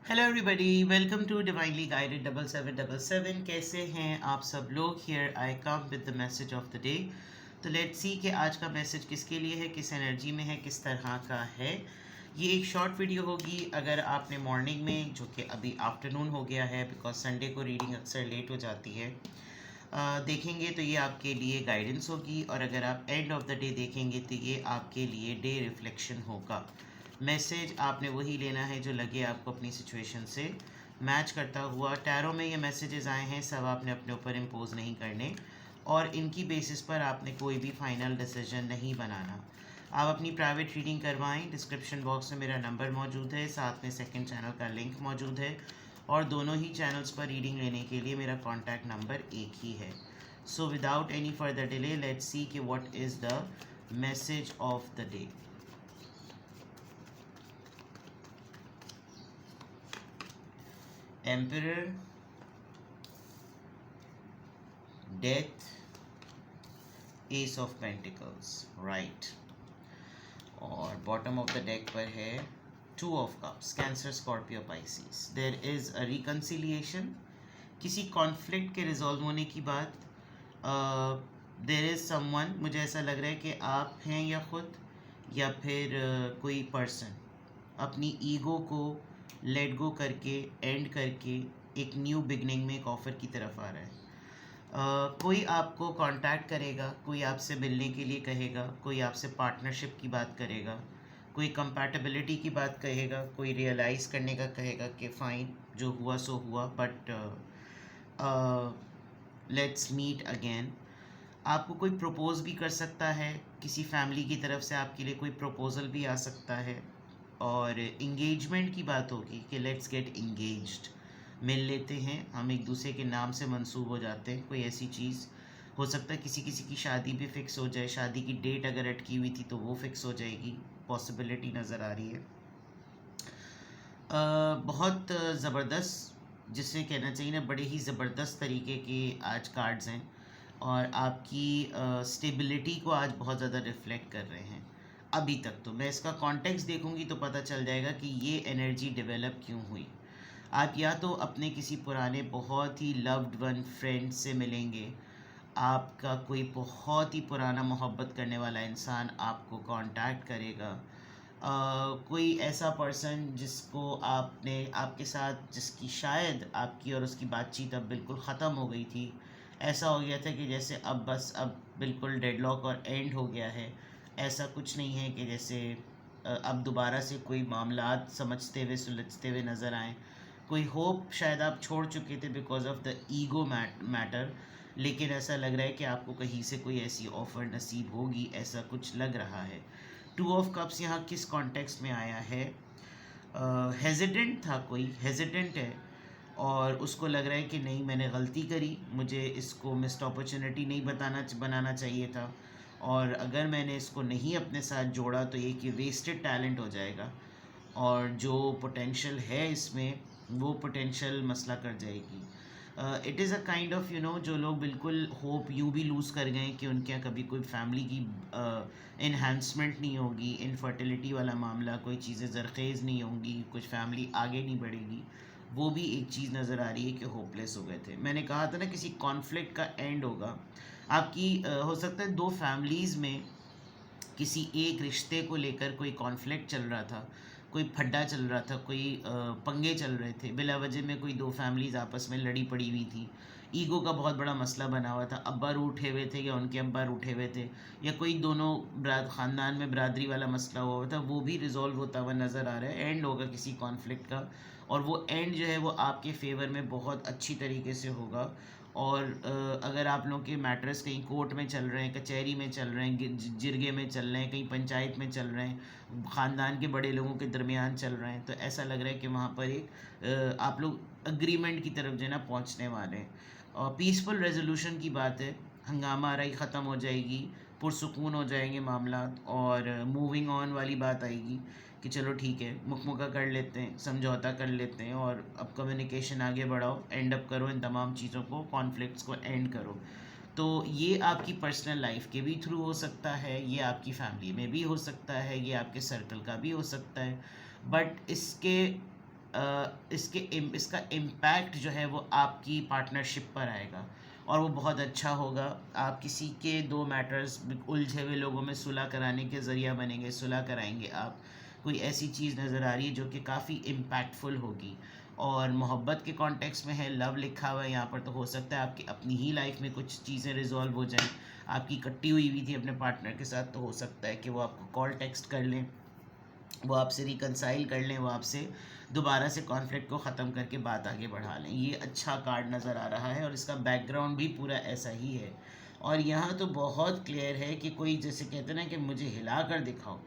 Hello everybody, welcome to divinely guided 7777। कैसे हैं आप सब लोग? Here I come with the message of the day. तो लेट्स सी कि आज का मैसेज किसके लिए है, किस एनर्जी में है, किस तरह का है। ये एक शॉर्ट वीडियो होगी। अगर आपने मॉर्निंग में, जो कि अभी आफ्टरनून हो गया है बिकॉज संडे को रीडिंग अक्सर लेट हो जाती है, देखेंगे तो ये आपके लिए गाइडेंस होगी। और अगर आप एंड ऑफ द डे देखेंगे तो ये आपके लिए डे रिफ्लेक्शन होगा। मैसेज आपने वही लेना है जो लगे आपको अपनी सिचुएशन से मैच करता हुआ। टैरो में ये मैसेजेस आए हैं, सब आपने अपने ऊपर इम्पोज नहीं करने और इनकी बेसिस पर आपने कोई भी फाइनल डिसीजन नहीं बनाना। आप अपनी प्राइवेट रीडिंग करवाएं। डिस्क्रिप्शन बॉक्स में मेरा नंबर मौजूद है, साथ में सेकंड चैनल का लिंक मौजूद है और दोनों ही चैनल्स पर रीडिंग लेने के लिए मेरा कॉन्टैक्ट नंबर एक ही है। So without any further delay let's see कि what is the message of the day. Emperor, death, ace of pentacles, right. और बॉटम ऑफ द डेक पर है two of cups, Cancer, Scorpio, Pisces. There is a reconciliation, किसी conflict के resolve होने की बात। There is someone, मुझे ऐसा लग रहा है कि आप हैं या खुद या फिर कोई पर्सन अपनी ईगो को लेट गो करके एंड करके एक न्यू बिगनिंग में एक ऑफ़र की तरफ आ रहा है। कोई आपको कांटेक्ट करेगा, कोई आपसे मिलने के लिए कहेगा, कोई आपसे पार्टनरशिप की बात करेगा, कोई कंपैटिबिलिटी की बात कहेगा, कोई रियलाइज़ करने का कहेगा कि फ़ाइन, जो हुआ सो हुआ, बट लेट्स मीट अगेन। आपको कोई प्रपोज भी कर सकता है, किसी फैमिली की तरफ से आपके लिए कोई प्रपोज़ल भी आ सकता है। और इंगेजमेंट की बात होगी कि लेट्स गेट इंगेज्ड, मिल लेते हैं, हम एक दूसरे के नाम से मंसूब हो जाते हैं। कोई ऐसी चीज़ हो सकता है, किसी किसी की शादी भी फिक्स हो जाए, शादी की डेट अगर अटकी हुई थी तो वो फिक्स हो जाएगी, पॉसिबिलिटी नज़र आ रही है। बहुत ज़बरदस्त, जिसे कहना चाहिए ना, बड़े ही ज़बरदस्त तरीके के आज कार्ड्स हैं और आपकी स्टेबिलिटी को आज बहुत ज़्यादा रिफ्लेक्ट कर रहे हैं। अभी तक तो मैं इसका कॉन्टेक्स्ट देखूंगी तो पता चल जाएगा कि ये एनर्जी डेवलप क्यों हुई। आप या तो अपने किसी पुराने बहुत ही लव्ड वन फ्रेंड से मिलेंगे, आपका कोई बहुत ही पुराना मोहब्बत करने वाला इंसान आपको कांटेक्ट करेगा, कोई ऐसा पर्सन जिसको आपने, आपके साथ जिसकी शायद आपकी और उसकी बातचीत अब बिल्कुल ख़त्म हो गई थी। ऐसा हो गया था कि जैसे अब बस अब बिल्कुल डेडलॉक और एंड हो गया है। ऐसा कुछ नहीं है कि जैसे अब दोबारा से कोई मामलात समझते हुए सुलझते हुए नज़र आएँ। कोई होप शायद आप छोड़ चुके थे because of the ego matter, लेकिन ऐसा लग रहा है कि आपको कहीं से कोई ऐसी ऑफ़र नसीब होगी, ऐसा कुछ लग रहा है। टू ऑफ कप्स यहाँ किस कॉन्टेक्स्ट में आया है? हेजिडेंट था, कोई हेजिडेंट है और उसको लग रहा है कि नहीं, मैंने गलती करी, मुझे इसको मिस्ड अपॉर्चुनिटी नहीं बनाना चाहिए था और अगर मैंने इसको नहीं अपने साथ जोड़ा तो एक ये वेस्टेड टैलेंट हो जाएगा और जो पोटेंशियल है इसमें वो पोटेंशियल मसला कर जाएगी। It is a kind of जो लोग बिल्कुल होप यूँ भी लूज़ कर गए कि उनके यहाँ कभी कोई फैमिली की इन्हांसमेंट नहीं होगी, इनफर्टिलिटी वाला मामला, कोई चीज़ें ज़रखेज़ नहीं होंगी, कुछ फैमिली आगे नहीं बढ़ेगी, वो भी एक चीज़ नज़र आ रही है कि होपलेस हो गए थे। मैंने कहा था ना, किसी कॉन्फ्लिक्ट का एंड होगा आपकी। हो सकता है दो फैमिलीज़ में किसी एक रिश्ते को लेकर कोई कॉन्फ्लिक्ट चल रहा था, कोई फड्डा चल रहा था, कोई पंगे चल रहे थे, बिला वजह में कोई दो फैमिलीज़ आपस में लड़ी पड़ी हुई थी, ईगो का बहुत बड़ा मसला बना हुआ था, अब्बा रूठे हुए थे या उनके अब्बा रूठे हुए थे, या कोई दोनों ख़ानदान में बरादरी वाला मसला हुआ था, वो भी रिजॉल्व होता हुआ नज़र आ रहा है। एंड होगा किसी कॉन्फ्लिक्ट का और वो एंड जो है वो आपके फेवर में बहुत अच्छी तरीके से होगा। और अगर आप लोगों के मैटर्स कहीं कोर्ट में चल रहे हैं, कचहरी में चल रहे हैं, जिरगे में चल रहे हैं, कहीं पंचायत में चल रहे हैं, ख़ानदान के बड़े लोगों के दरमियान चल रहे हैं, तो ऐसा लग रहा है कि वहाँ पर एक आप लोग अग्रीमेंट की तरफ जो है ना पहुँचने वाले हैं। और पीसफुल रेजोल्यूशन की बात है, हंगामा आराई ख़त्म हो जाएगी, पुरसुकून हो जाएंगे मामलात और मूविंग ऑन वाली बात आएगी कि चलो ठीक है, मुखमुखा कर लेते हैं, समझौता कर लेते हैं और अब कम्युनिकेशन आगे बढ़ाओ, एंड अप करो इन तमाम चीज़ों को, कॉन्फ्लिक्ट्स को एंड करो। तो ये आपकी पर्सनल लाइफ के भी थ्रू हो सकता है, ये आपकी फैमिली में भी हो सकता है, ये आपके सर्कल का भी हो सकता है, बट इसके इसका इम्पैक्ट जो है वो आपकी पार्टनरशिप पर आएगा और वो बहुत अच्छा होगा। आप किसी के दो मैटर्स उलझे हुए लोगों में सुलह कराने के ज़रिया बनेंगे, सुलह कराएंगे आप। कोई ऐसी चीज़ नज़र आ रही है जो कि काफ़ी इम्पैक्टफुल होगी और मोहब्बत के कॉन्टेक्स्ट में है, लव लिखा हुआ है यहाँ पर, तो हो सकता है आपकी अपनी ही लाइफ में कुछ चीज़ें रिजॉल्व हो जाएं। आपकी कट्टी हुई थी अपने पार्टनर के साथ, तो हो सकता है कि वो आपको कॉल टेक्स्ट कर लें, वो आपसे रिकनसाइल कर लें, वो आपसे दोबारा से कॉन्फ्लिक्ट को ख़त्म करके बात आगे बढ़ा लें। ये अच्छा कार्ड नज़र आ रहा है और इसका बैकग्राउंड भी पूरा ऐसा ही है। और यहाँ तो बहुत क्लियर है कि कोई जैसे कहते हैं ना कि मुझे हिला कर दिखाओ,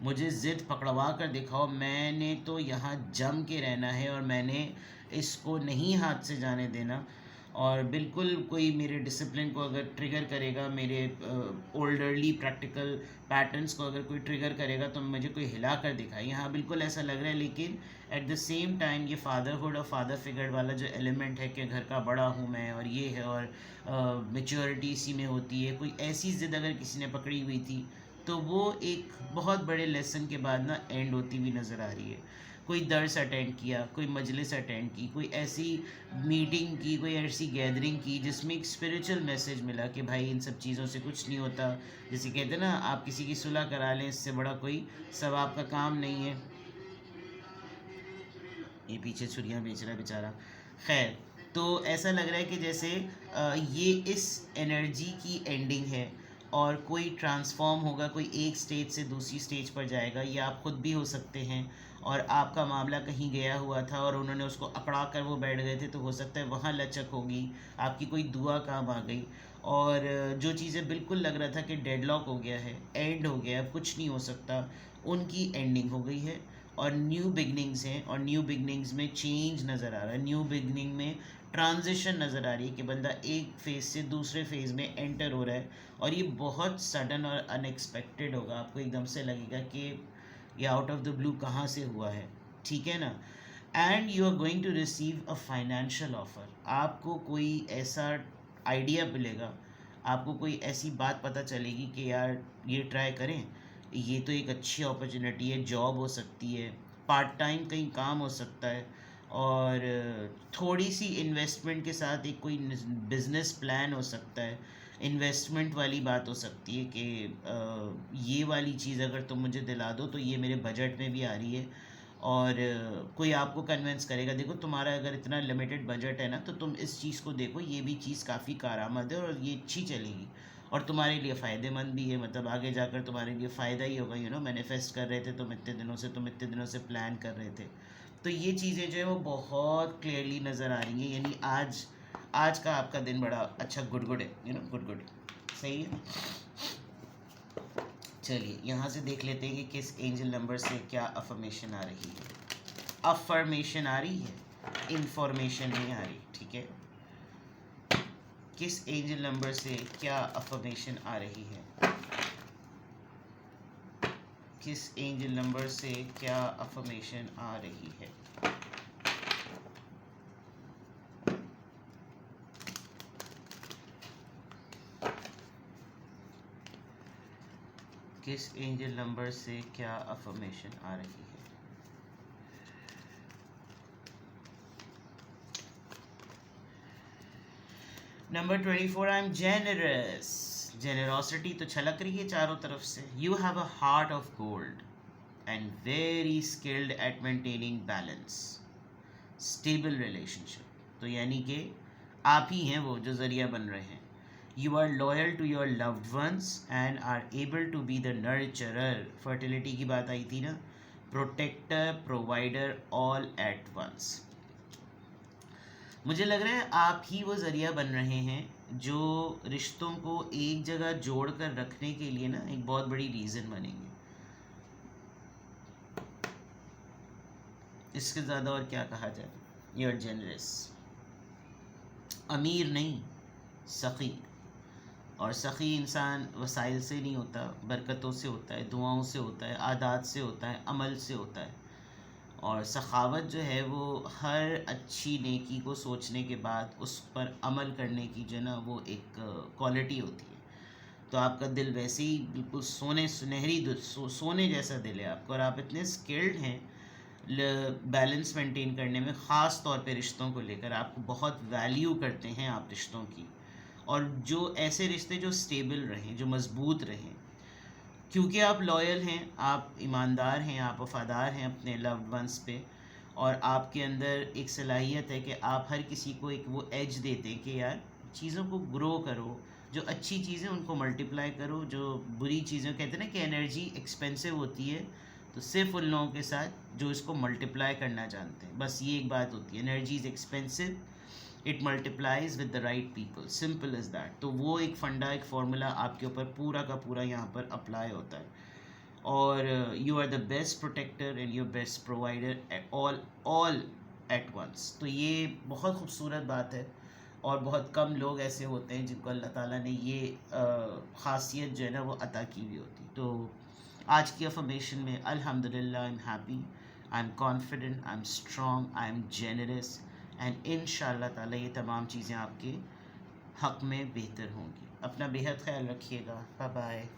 मुझे ज़िद पकड़वा कर दिखाओ, मैंने तो यहाँ जम के रहना है और मैंने इसको नहीं हाथ से जाने देना। और बिल्कुल कोई मेरे डिसिप्लिन को अगर ट्रिगर करेगा, मेरे ओल्डरली प्रैक्टिकल पैटर्न्स को अगर कोई ट्रिगर करेगा तो मुझे कोई हिला कर दिखाए, यहाँ बिल्कुल ऐसा लग रहा है। लेकिन एट द सेम टाइम ये फादरहुड और फादर फिगर वाला जो एलिमेंट है कि घर का बड़ा हूँ मैं और ये है, और मेच्योरिटी इसी में होती है, कोई ऐसी ज़िद अगर किसी ने पकड़ी हुई थी तो वो एक बहुत बड़े लेसन के बाद ना एंड होती हुई नज़र आ रही है। कोई दर्स अटेंड किया, कोई मजलिस अटेंड की, कोई ऐसी मीटिंग की, कोई ऐसी गैदरिंग की जिसमें एक स्पिरिचुअल मैसेज मिला कि भाई इन सब चीज़ों से कुछ नहीं होता। जैसे कहते हैं ना, आप किसी की सुलह करा लें, इससे बड़ा कोई सवाब का काम नहीं है। ये पीछे छुरियाँ बेच रहा है बेचारा। खैर, तो ऐसा लग रहा है कि जैसे ये इस एनर्जी की एंडिंग है और कोई ट्रांसफॉर्म होगा, कोई एक स्टेज से दूसरी स्टेज पर जाएगा। ये आप खुद भी हो सकते हैं और आपका मामला कहीं गया हुआ था और उन्होंने उसको अकड़ा कर वो बैठ गए थे, तो हो सकता है वहाँ लचक होगी, आपकी कोई दुआ काम आ गई। और जो चीज़ें बिल्कुल लग रहा था कि डेडलॉक हो गया है, एंड हो गया, अब कुछ नहीं हो सकता, उनकी एंडिंग हो गई है और न्यू बिगनिंग्स हैं। और न्यू बिगनिंग्स में चेंज नज़र आ रहा है, न्यू बिगनिंग में ट्रांजिशन नज़र आ रही है कि बंदा एक फेज़ से दूसरे फेज़ में एंटर हो रहा है और ये बहुत सडन और अनएक्सपेक्टेड होगा। आपको एकदम से लगेगा कि ये आउट ऑफ द ब्लू कहाँ से हुआ है, ठीक है ना। And you are going to receive a financial offer. आपको कोई ऐसा आइडिया मिलेगा, आपको कोई ऐसी बात पता चलेगी कि यार ये ट्राई करें, ये तो एक अच्छी अपॉर्चुनिटी है, जॉब हो सकती है, पार्ट टाइम कहीं काम हो सकता है, और थोड़ी सी इन्वेस्टमेंट के साथ एक कोई बिजनेस प्लान हो सकता है। इन्वेस्टमेंट वाली बात हो सकती है कि ये वाली चीज़ अगर तुम मुझे दिला दो तो ये मेरे बजट में भी आ रही है। और कोई आपको कन्विंस करेगा, देखो तुम्हारा अगर इतना लिमिटेड बजट है ना, तो तुम इस चीज़ को देखो, ये भी चीज़ काफ़ी कारआमद है और ये अच्छी चलेगी और तुम्हारे लिए फ़ायदेमंद भी है, मतलब आगे जाकर तुम्हारे लिए फ़ायदा ही होगा। मैनिफेस्ट कर रहे थे तुम इतने दिनों से प्लान कर रहे थे, तो ये चीज़ें जो है वो बहुत क्लियरली नज़र आ रही हैं। यानी आज का आपका दिन बड़ा अच्छा, गुड है, गुड सही है। चलिए यहाँ से देख लेते हैं कि किस एंजल नंबर से क्या अफर्मेशन आ रही है। अफर्मेशन आ रही है, इंफॉर्मेशन नहीं आ रही, ठीक है। किस एंजल नंबर से क्या अफर्मेशन आ रही है, किस एंजल नंबर से क्या अफर्मेशन आ रही है। किस एंजल नंबर से क्या अफर्मेशन आ रही है। Number 24, I am generous. Generosity तो छलक रही है चारों तरफ से। You have a heart of gold and very skilled at maintaining balance, stable relationship. तो यानी कि आप ही हैं वो जो ज़रिया बन रहे हैं। You are loyal to your loved ones and are able to be the nurturer. Fertility की बात आई थी ना, protector, provider, all at once. मुझे लग रहा है आप ही वो ज़रिया बन रहे हैं जो रिश्तों को एक जगह जोड़ कर रखने के लिए ना एक बहुत बड़ी रीज़न बनेंगे। इसके ज़्यादा और क्या कहा जाए। यू आर जेनरस, अमीर नहीं, सखी। और सखी इंसान वसाइल से नहीं होता, बरकतों से होता है, दुआओं से होता है, आदात से होता है, अमल से होता है। और सखावत जो है वो हर अच्छी नेकी को सोचने के बाद उस पर अमल करने की जो ना वो एक क्वालिटी होती है। तो आपका दिल वैसे ही बिल्कुल सोने सुनहरी सोने जैसा दिल है आपका, और आप इतने स्किल्ड हैं बैलेंस मेंटेन करने में, ख़ास तौर पे रिश्तों को लेकर आपको बहुत वैल्यू करते हैं आप रिश्तों की, और जो ऐसे रिश्ते जो स्टेबल रहें, जो मज़बूत रहें, क्योंकि आप लॉयल हैं, आप ईमानदार हैं, आप वफ़ादार हैं अपने लव्ड वंस पे, और आपके अंदर एक सलाहियत है कि आप हर किसी को एक वो एज देते हैं कि यार चीज़ों को ग्रो करो, जो अच्छी चीज़ें उनको मल्टीप्लाई करो, जो बुरी चीज़ें, कहते हैं ना कि एनर्जी एक्सपेंसिव होती है, तो सिर्फ उन लोगों के साथ जो इसको मल्टीप्लाई करना जानते हैं, बस ये एक बात होती है, energy is expensive, it multiplies with the right people, simple is that. तो वो एक फंडा, एक फार्मूला आपके ऊपर पूरा का पूरा यहाँ पर अप्लाई होता है, और you are the best protector and your best provider all at once. तो ये बहुत खूबसूरत बात है, और बहुत कम लोग ऐसे होते हैं जिनको अल्लाह ताला ने ये ख़ासियत जो है ना वो अता की हुई होती। तो आज की अफर्मेशन में अल्हम्दुलिल्लाह, I am happy, I am confident, I am strong, I am generous, and इंशाअल्लाह ताला ये तमाम चीज़ें आपके हक़ में बेहतर होंगी। अपना बेहद ख्याल रखिएगा। Bye bye.